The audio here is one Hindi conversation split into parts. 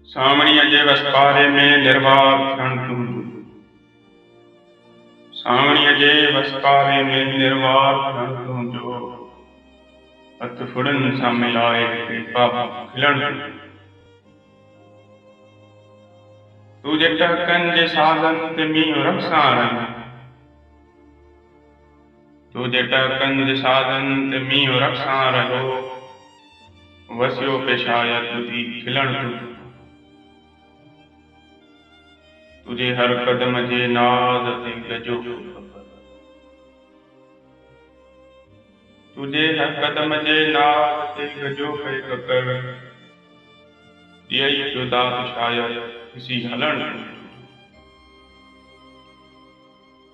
सामणिय जे वसपारे में निर्वार क्षण तुम। सामणिय जे वसपारे में निर्वार क्षण तुम जो अत फुड़न सा मिलाए कृपा खिलन। तू जट कंज साधन तिमी रक्षारण। तू जट कंज साधन तिमी रक्षारण वस्यो पेशाया तुझी खिलन तू। तुझे हर कदम जे नाद ते गजो। तुझे हर कदम जे नाद ते गजो पे ककर यही जुदा शायद किसी हलन।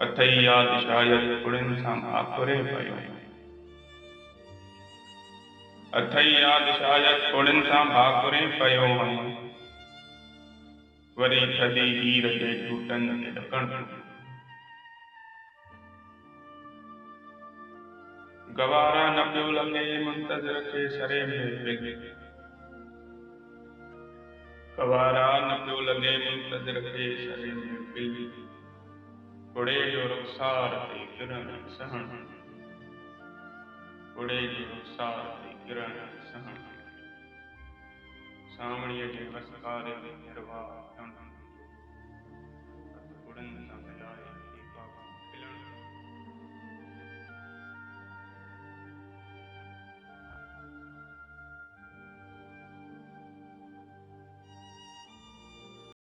अथई याद शायद पुड़िन सां आकुरे पयो। अथई याद शायद पुड़िन सां भाकुरे पयो वरी थदी हीर जे टूटन ते ढकण। गवारा न पियो लगे मुंतज़िर के सरे में पिल। गवारा न पियो लगे मुंतज़िर के सरे में पिल। कुड़े जो रुखसार ते किरण सहण। कुड़े जो रुखसार ते किरण सहण। सामणीअ जे वसकारे में निर्वाह क्षण।